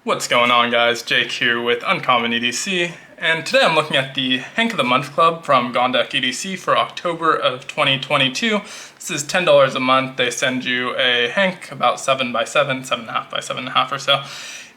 What's going on, guys? Jake here with Uncommon EDC, and today I'm looking at the Hank of the Month Club from Gondek EDC for October of 2022. This is $10 a month. They send you a Hank about 7 by 7, 7.5 by 7.5 or so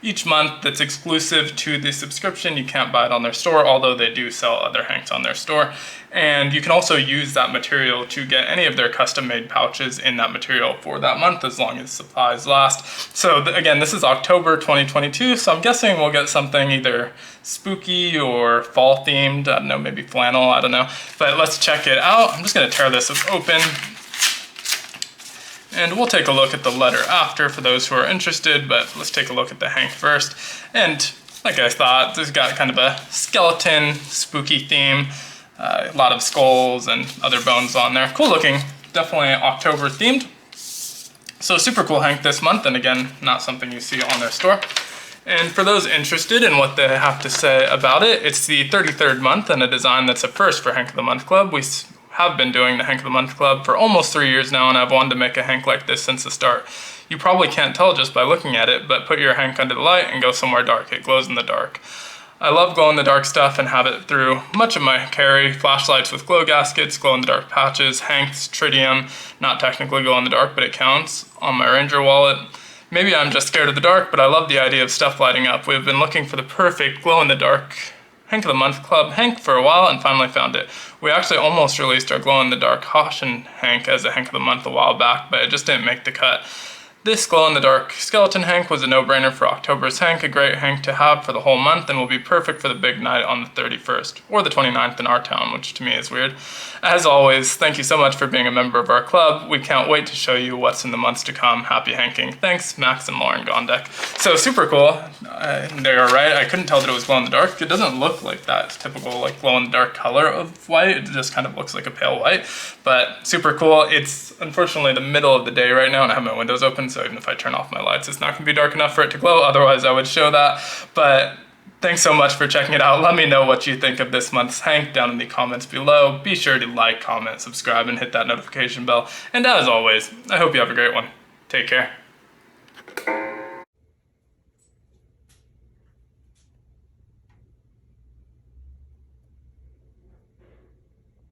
each month that's exclusive to the subscription. You can't buy it on their store, although they do sell other Hanks on their store. And you can also use that material to get any of their custom-made pouches in that material for that month, as long as supplies last. So again, this is October 2022, so I'm guessing we'll get something either spooky or fall themed. I don't know, maybe flannel, I don't know. But let's check it out. I'm just gonna tear this open, and we'll take a look at the letter after for those who are interested, but let's take a look at the Hank first. And like I thought, this has got kind of a skeleton, spooky theme, a lot of skulls and other bones on there. Cool looking, definitely October themed. So super cool Hank this month, and again, not something you see on their store. And for those interested in what they have to say about it, it's the 33rd month and a design that's a first for Hank of the Month Club. We have been doing the Hank of the Month Club for almost 3 years now, and I've wanted to make a Hank like this since the start. You probably can't tell just by looking at it, but put your Hank under the light and go somewhere dark. It glows in the dark. I love glow-in-the-dark stuff and have it through much of my carry. Flashlights with glow gaskets, glow-in-the-dark patches, Hanks, tritium, not technically glow-in-the-dark, but it counts, on my Ranger wallet. Maybe I'm just scared of the dark, but I love the idea of stuff lighting up. We've been looking for the perfect glow-in-the-dark Hank of the Month Club Hank for a while and finally found it. We actually almost released our glow-in-the-dark caution Hank as a Hank of the Month a while back, but it just didn't make the cut. This glow-in-the-dark skeleton Hank was a no-brainer for October's Hank, a great Hank to have for the whole month, and will be perfect for the big night on the 31st, or the 29th in our town, which to me is weird. As always, thank you so much for being a member of our club. We can't wait to show you what's in the months to come. Happy hanking. Thanks, Max and Lauren Gondek. So super cool. They are right. I couldn't tell that it was glow-in-the-dark. It doesn't look like that typical like glow-in-the-dark color of white. It just kind of looks like a pale white, but super cool. It's unfortunately the middle of the day right now, and I have my windows open, so even if I turn off my lights, it's not going to be dark enough for it to glow. Otherwise, I would show that. But thanks so much for checking it out. Let me know what you think of this month's Hank down in the comments below. Be sure to like, comment, subscribe, and hit that notification bell. And as always, I hope you have a great one. Take care.